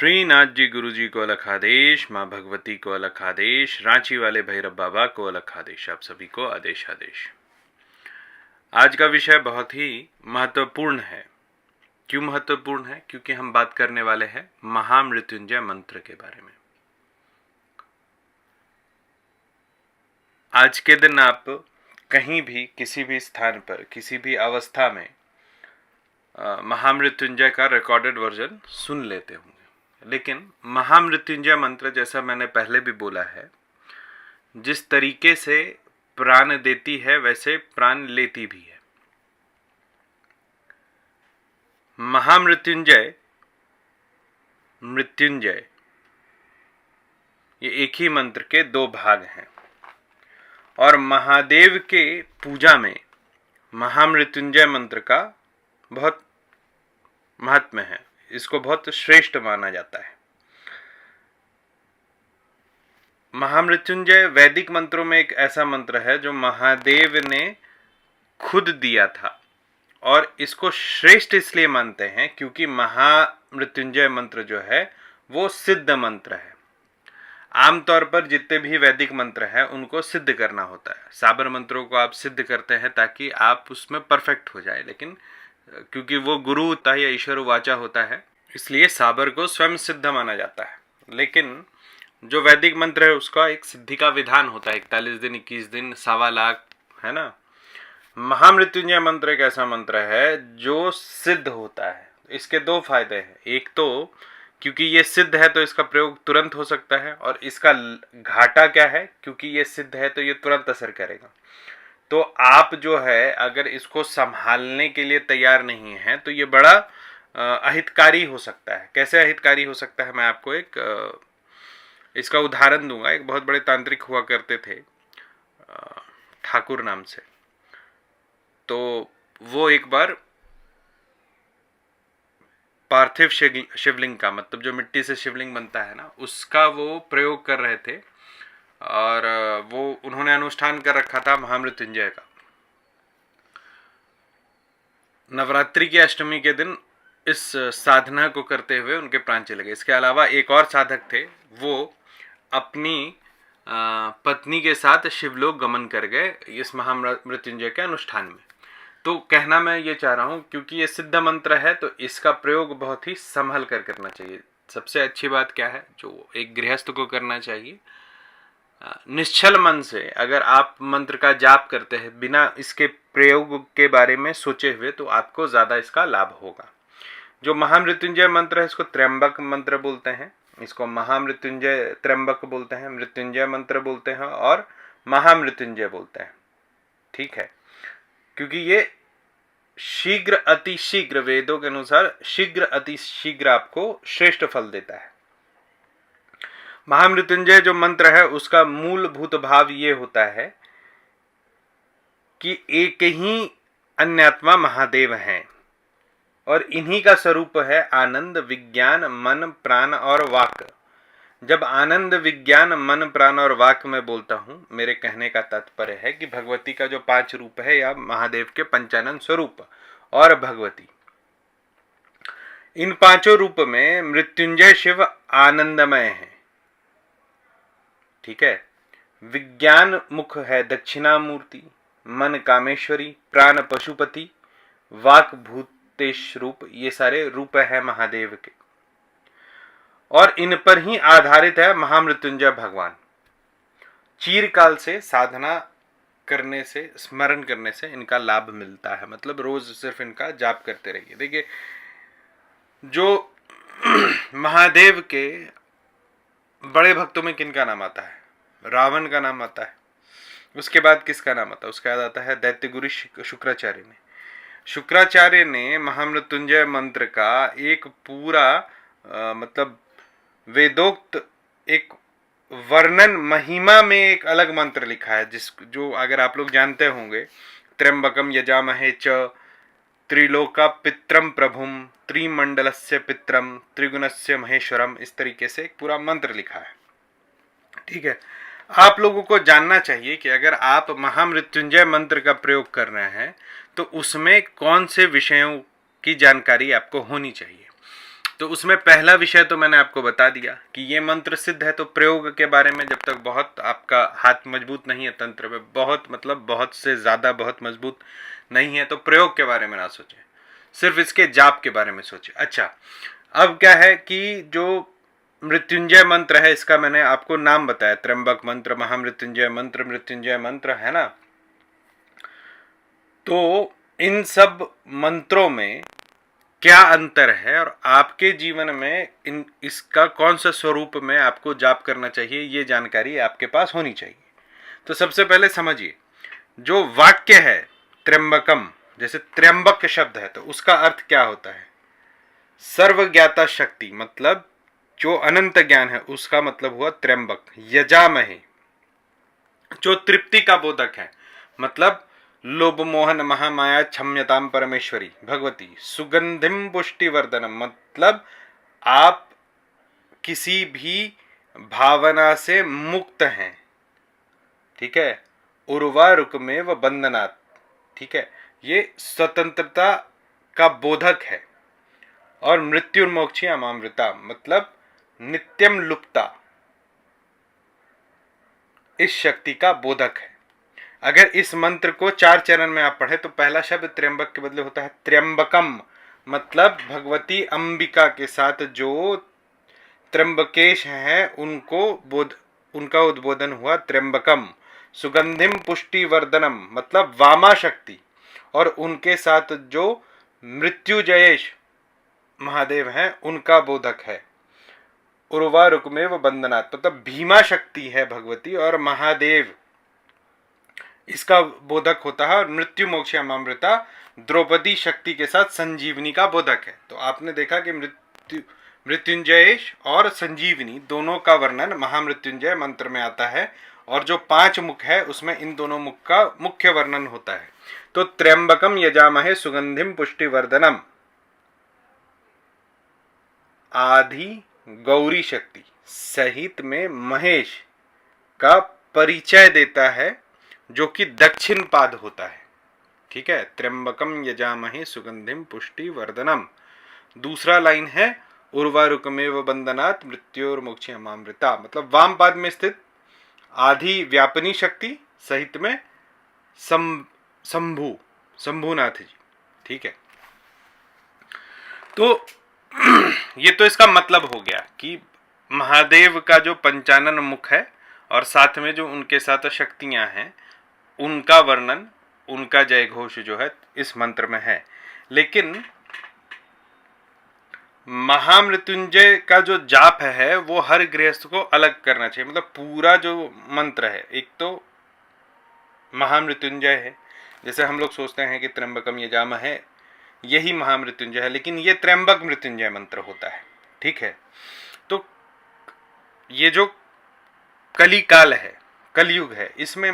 श्रीनाथ जी गुरु जी को अलग आदेश, माँ भगवती को अलग आदेश, रांची वाले भैरव बाबा को अलग आदेश। आप सभी को आदेश आदेश। आज का विषय बहुत ही महत्वपूर्ण है। क्यों महत्वपूर्ण है? क्योंकि हम बात करने वाले हैं महामृत्युंजय मंत्र के बारे में। आज के दिन आप कहीं भी किसी भी स्थान पर किसी भी अवस्था में महामृत्युंजय का रिकॉर्डेड वर्जन सुन लेते होंगे, लेकिन महामृत्युंजय मंत्र, जैसा मैंने पहले भी बोला है, जिस तरीके से प्राण देती है वैसे प्राण लेती भी है। महामृत्युंजय, मृत्युंजय, ये एक ही मंत्र के दो भाग हैं और महादेव के पूजा में महामृत्युंजय मंत्र का बहुत महत्व है। इसको बहुत श्रेष्ठ माना जाता है। महामृत्युंजय वैदिक मंत्रों में एक ऐसा मंत्र है जो महादेव ने खुद दिया था और इसको श्रेष्ठ इसलिए मानते हैं क्योंकि महामृत्युंजय मंत्र जो है वो सिद्ध मंत्र है। आमतौर पर जितने भी वैदिक मंत्र हैं उनको सिद्ध करना होता है। साबर मंत्रों को आप सिद्ध करते हैं ताकि आप उसमें परफेक्ट हो जाए, लेकिन क्योंकि वो गुरु होता है या ईश्वर वाचा होता है, इसलिए साबर को स्वयं सिद्ध माना जाता है। लेकिन जो वैदिक मंत्र है उसका एक सिद्धि का विधान होता है, 41 दिन, 21 दिन, 1.25 लाख, है ना। महामृत्युंजय मंत्र एक ऐसा मंत्र है जो सिद्ध होता है। इसके दो फायदे हैं। एक तो क्योंकि ये सिद्ध है तो इसका प्रयोग तुरंत हो सकता है, और इसका घाटा क्या है, क्योंकि ये सिद्ध है तो ये तुरंत असर करेगा। तो आप जो है अगर इसको संभालने के लिए तैयार नहीं है तो ये बड़ा अहितकारी हो सकता है। कैसे अहितकारी हो सकता है, मैं आपको एक इसका उदाहरण दूंगा। एक बहुत बड़े तांत्रिक हुआ करते थे, ठाकुर नाम से। तो वो एक बार पार्थिव शिवलिंग का, मतलब जो मिट्टी से शिवलिंग बनता है ना, उसका वो प्रयोग कर रहे थे और वो उन्होंने अनुष्ठान कर रखा था महामृत्युंजय का। नवरात्रि की अष्टमी के दिन इस साधना को करते हुए उनके प्राण चले गए। इसके अलावा एक और साधक थे, वो अपनी पत्नी के साथ शिवलोक गमन कर गए इस महामृत्युंजय के अनुष्ठान में। तो कहना मैं ये चाह रहा हूँ, क्योंकि ये सिद्ध मंत्र है तो इसका प्रयोग बहुत ही संभल कर करना चाहिए। सबसे अच्छी बात क्या है, जो एक गृहस्थ को करना चाहिए, निश्चल मन से अगर आप मंत्र का जाप करते हैं बिना इसके प्रयोग के बारे में सोचे हुए, तो आपको ज्यादा इसका लाभ होगा। जो महामृत्युंजय मंत्र है इसको त्र्यंबक मंत्र बोलते हैं, इसको महामृत्युंजय त्र्यंबक बोलते हैं, मृत्युंजय मंत्र बोलते हैं और महामृत्युंजय बोलते हैं। ठीक है, क्योंकि ये शीघ्र अति शीघ्र, वेदों के अनुसार शीघ्र अति शीघ्र आपको श्रेष्ठ फल देता है। महामृत्युंजय जो मंत्र है उसका मूलभूत भाव ये होता है कि एक ही अन्यात्मा महादेव हैं और इन्हीं का स्वरूप है आनंद, विज्ञान, मन, प्राण और वाक। जब आनंद, विज्ञान, मन, प्राण और वाक में बोलता हूं, मेरे कहने का तात्पर्य है कि भगवती का जो 5 रूप है या महादेव के पंचानन स्वरूप और भगवती, इन 5 रूप में मृत्युंजय शिव आनंदमय है। ठीक है, विज्ञान मुख है दक्षिणामूर्ति, मन कामेश्वरी, प्राण पशुपति, वाक भूतेश रूप, ये सारे रूप है महादेव के और इन पर ही आधारित है महामृत्युंजय भगवान। चीरकाल से साधना करने से, स्मरण करने से इनका लाभ मिलता है। मतलब रोज सिर्फ इनका जाप करते रहिए। देखिए, जो महादेव के बड़े भक्तों में किनका नाम आता है? रावण का नाम आता है। उसके बाद किसका नाम आता है? उसके बाद आता है दैत्य गुरु शुक्राचार्य ने। शुक्राचार्य ने महामृत्युंजय मंत्र का एक पूरा मतलब वेदोक्त एक वर्णन, महिमा में एक अलग मंत्र लिखा है, जो अगर आप लोग जानते होंगे, त्र्यंबकम यजामहे च त्रिलोका पित्रम प्रभुम त्रिमंडलस्य पित्रम त्रिगुणस्य महेश्वरम, इस तरीके से एक पूरा मंत्र लिखा है। ठीक है, आप लोगों को जानना चाहिए कि अगर आप महामृत्युंजय मंत्र का प्रयोग कर रहे हैं तो उसमें कौन से विषयों की जानकारी आपको होनी चाहिए। तो उसमें पहला विषय तो मैंने आपको बता दिया कि ये मंत्र सिद्ध है, तो प्रयोग के बारे में जब तक बहुत आपका हाथ मजबूत नहीं है तंत्र में, बहुत मतलब बहुत से ज़्यादा बहुत मजबूत नहीं है, तो प्रयोग के बारे में ना सोचें, सिर्फ इसके जाप के बारे में सोचें। अच्छा, अब क्या है कि जो मृत्युंजय मंत्र है इसका मैंने आपको नाम बताया, त्र्यंबक मंत्र, महामृत्युंजय मंत्र, मृत्युंजय मंत्र, है ना। तो इन सब मंत्रों में क्या अंतर है और आपके जीवन में इसका कौन सा स्वरूप में आपको जाप करना चाहिए, ये जानकारी आपके पास होनी चाहिए। तो सबसे पहले समझिए, जो वाक्य है त्र्यंबकम, जैसे त्र्यंबक शब्द है तो उसका अर्थ क्या होता है? सर्वज्ञाता शक्ति, मतलब जो अनंत ज्ञान है उसका मतलब हुआ त्र्यंबक। यजामहे, जो तृप्ति का बोधक है, मतलब लोभ मोहन महामाया क्षम्यताम परमेश्वरी भगवती। सुगंधिम पुष्टिवर्धनम, मतलब आप किसी भी भावना से मुक्त हैं, ठीक है। उर्वारुकमेव बंधनात्, ठीक है, ये स्वतंत्रता का बोधक है। और मृत्युर्मोक्षी अमामृता, मतलब नित्यम लुप्ता, इस शक्ति का बोधक है। अगर इस मंत्र को 4 चरण में आप पढ़े तो पहला शब्द त्र्यंबक के बदले होता है त्र्यंबकम, मतलब भगवती अंबिका के साथ जो त्र्यंबकेश हैं उनका उद्बोधन हुआ त्र्यंबकम। सुगंधिम पुष्टिवर्धनम, मतलब वामा शक्ति, और उनके साथ जो मृत्युजयेश महादेव हैं उनका बोधक है। उर्वारुकमेव बंधनात्, मतलब भीमा शक्ति है भगवती और महादेव इसका बोधक होता है। और मृत्यु मोक्ष अमृता द्रौपदी शक्ति के साथ संजीवनी का बोधक है। तो आपने देखा कि मृत्युंजयेश और संजीवनी दोनों का वर्णन महामृत्युंजय मंत्र में आता है, और जो 5 मुख है उसमें इन दोनों मुख का मुख्य वर्णन होता है। तो त्र्यंबकम यजामहे सुगंधिम पुष्टिवर्धनम, आदि गौरी शक्ति सहित में महेश का परिचय देता है, जो कि दक्षिण पाद होता है, ठीक है। त्र्यंबकम यजामहे सुगंधिम पुष्टिवर्धनम। दूसरा लाइन है उर्वारुकमेव बंधनात् मृत्योर्मोक्षी अमामृता, मतलब वाम पाद में स्थित आधि व्यापनी शक्ति सहित में शंभुनाथ जी, ठीक है। तो ये तो इसका मतलब हो गया कि महादेव का जो पंचानन मुख है और साथ में जो उनके साथ शक्तियां हैं उनका वर्णन, उनका जय घोष जो है इस मंत्र में है। लेकिन महामृत्युंजय का जो जाप है वो हर गृहस्थ को अलग करना चाहिए। मतलब पूरा जो मंत्र है, एक तो महामृत्युंजय है, जैसे हम लोग सोचते हैं कि त्र्यंबकम यजामहे यही महामृत्युंजय है, लेकिन ये त्र्यंबक मृत्युंजय मंत्र होता है, ठीक है। तो ये जो कली काल है, कलयुग है, इसमें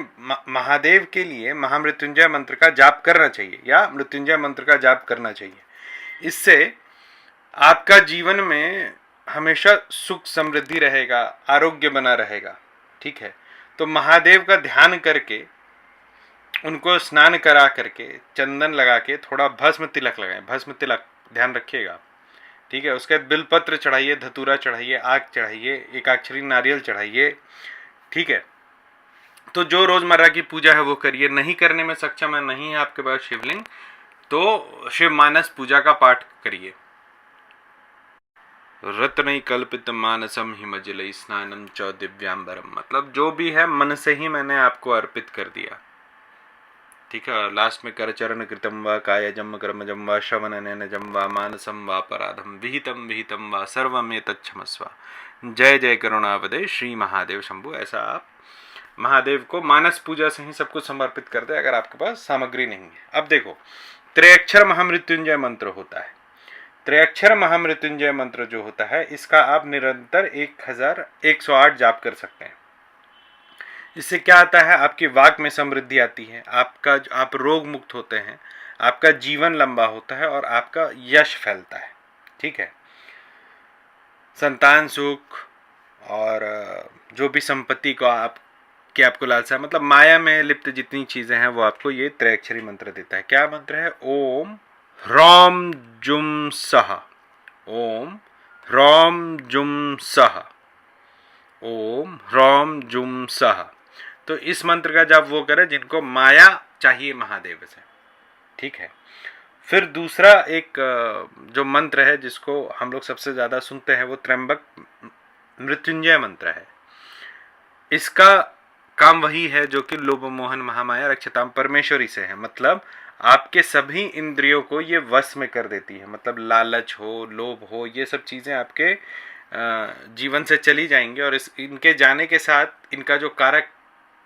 महादेव के लिए महामृत्युंजय मंत्र का जाप करना चाहिए या मृत्युंजय मंत्र का जाप करना चाहिए। इससे आपका जीवन में हमेशा सुख समृद्धि रहेगा, आरोग्य बना रहेगा, ठीक है। तो महादेव का ध्यान करके, उनको स्नान करा करके, चंदन लगा के, थोड़ा भस्म तिलक लगाएं, भस्म तिलक ध्यान रखिएगा, ठीक है। उसके बाद बिलपत्र चढ़ाइए, धतूरा चढ़ाइए, आग चढ़ाइए, एकाक्षरी नारियल चढ़ाइए, ठीक है। तो जो रोजमर्रा की पूजा है वो करिए। नहीं करने में सक्षम है, नहीं है आपके पास शिवलिंग, तो शिव मानस पूजा का पाठ करिए। रत्न कल्पित मानसम हिमजल स्नानम च दिव्यांबरम, मतलब जो भी है मन से ही मैंने आपको अर्पित कर दिया, ठीक है। लास्ट में कर चरण कृतम व कायजम कर्मजम व श्रवण नयनजम व मानसम व अपराधम विहितम विहितम व सर्वमे तच्छमस्व, जय जय करुणावदे श्री महादेव शंभु। ऐसा आप महादेव को मानस पूजा से ही सब कुछ समर्पित कर दे अगर आपके पास सामग्री नहीं है। अब देखो, त्रयक्षर महामृत्युंजय मंत्र होता है। त्रयक्षर महामृत्युंजय मंत्र जो होता है इसका आप निरंतर 1108 जाप कर सकते हैं। इससे क्या आता है, आपकी वाक में समृद्धि आती है, आप रोग मुक्त होते हैं, आपका जीवन लंबा होता है और आपका यश फैलता है, ठीक है। संतान सुख और जो भी संपत्ति को आपको लालसा, मतलब माया में लिप्त जितनी चीजें हैं वो आपको ये त्रैक्षरी मंत्र देता है। क्या मंत्र है? ओम ह्रौम जुम सह, ओम ह्रौम जुम सह, ओम ह्रौम जुम सह। तो इस मंत्र का जब वो करें जिनको माया चाहिए महादेव से, ठीक है। फिर दूसरा एक जो मंत्र है जिसको हम लोग सबसे ज्यादा सुनते हैं वो त्र्यंबक मृत्युंजय मंत्र है। इसका काम वही है जो कि लोभ मोहन महामाया रक्षताम परमेश्वरी से है, मतलब आपके सभी इंद्रियों को ये वश में कर देती है। मतलब लालच हो, लोभ हो, ये सब चीजें आपके जीवन से चली जाएंगी और इनके जाने के साथ इनका जो कारक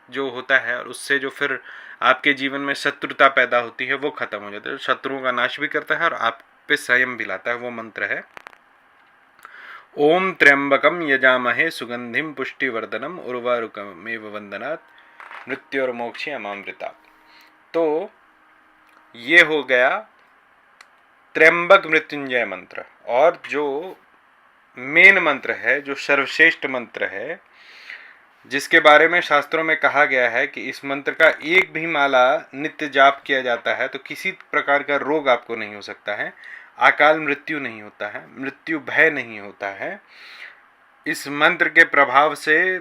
जो होता है और उससे जो फिर आपके जीवन में शत्रुता पैदा होती है वो खत्म हो जाता है। शत्रुओं का नाश भी करता है और आप पे संयम भी लाता है। वो मंत्र है ओम त्र्यंबकम यजामहे सुगंधिम पुष्टिवर्धनम उर्वारुकमेव वंदनात् मृत्योर्मोक्षे अमामृता। तो ये हो गया त्र्यंबक मृत्युंजय मंत्र। और जो मेन मंत्र है, जो सर्वश्रेष्ठ मंत्र है, जिसके बारे में शास्त्रों में कहा गया है कि इस मंत्र का एक भी माला नित्य जाप किया जाता है तो किसी प्रकार का रोग आपको नहीं हो सकता है, अकाल मृत्यु नहीं होता है, मृत्यु भय नहीं होता है। इस मंत्र के प्रभाव से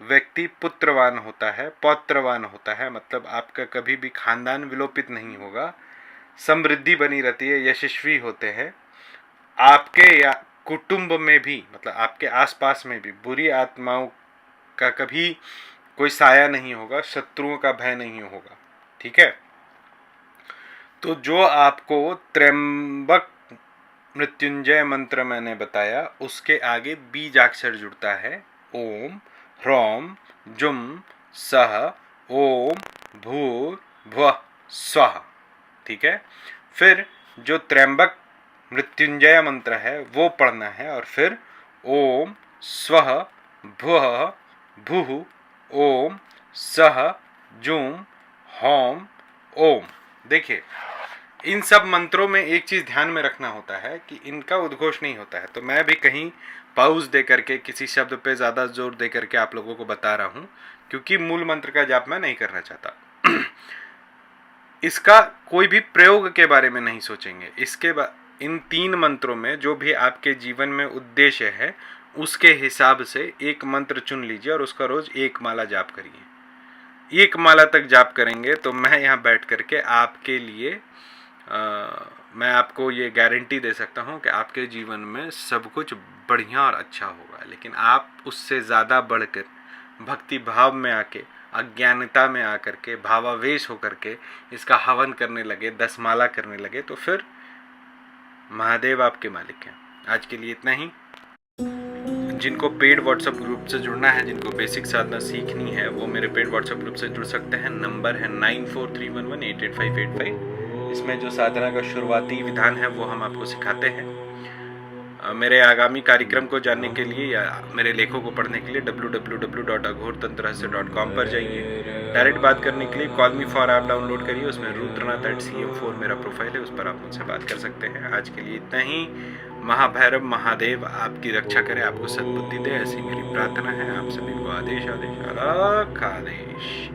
व्यक्ति पुत्रवान होता है, पौत्रवान होता है, मतलब आपका कभी भी खानदान विलोपित नहीं होगा, समृद्धि बनी रहती है, यशस्वी होते हैं। आपके या कुटुंब में भी, मतलब आपके आसपास में भी बुरी आत्माओं का कभी कोई साया नहीं होगा, शत्रुओं का भय नहीं होगा, ठीक है। तो जो आपको त्र्यंबक मृत्युंजय मंत्र मैंने बताया उसके आगे बीजाक्षर जुड़ता है ओम ह्रौम जुम सह ओम भूर्भुवः स्वः, ठीक है। फिर जो त्र्यंबक मृत्युंजय मंत्र है वो पढ़ना है और फिर ओम स्वः भुवः भुः ओम सह जुम हौम ओम। देखिए इन सब मंत्रों में एक चीज ध्यान में रखना होता है कि इनका उद्घोष नहीं होता है। तो मैं भी कहीं पाउज दे करके किसी शब्द पे ज्यादा जोर दे करके आप लोगों को बता रहा हूं क्योंकि मूल मंत्र का जाप मैं नहीं करना चाहता। इसका कोई भी प्रयोग के बारे में नहीं सोचेंगे। इन 3 मंत्रों में जो भी आपके जीवन में उद्देश्य है उसके हिसाब से एक मंत्र चुन लीजिए और उसका रोज एक माला जाप करिए। एक माला तक जाप करेंगे तो मैं यहाँ बैठ करके आपके लिए मैं आपको ये गारंटी दे सकता हूँ कि आपके जीवन में सब कुछ बढ़िया और अच्छा होगा। लेकिन आप उससे ज़्यादा बढ़कर भक्ति भाव में आके, अज्ञानता में आकर के, भावावेश होकर के इसका हवन करने लगे, 10 माला करने लगे तो फिर महादेव आपके मालिक हैं। आज के लिए इतना ही। जिनको पेड व्हाट्सएप ग्रुप से जुड़ना है, जिनको बेसिक साधना सीखनी है, वो मेरे पेड व्हाट्सएप ग्रुप से जुड़ सकते हैं। नंबर है 9431188585। इसमें जो साधना का शुरुआती विधान है वो हम आपको सिखाते हैं। मेरे आगामी कार्यक्रम को जानने के लिए या मेरे लेखों को पढ़ने के लिए www.aghortantrahasya.com पर जाइए। डायरेक्ट बात करने के लिए call me for app download करिए, उसमें rudranath@cm4 मेरा प्रोफाइल है, उस पर आप मुझसे बात कर सकते हैं। आज के लिए इतना ही। महाभैरव महादेव आपकी रक्षा करे, आपको सद्बुद्धि दे, ऐसी मेरी प्रार्थना है। आप सभी को आदेश आदेश आदेश।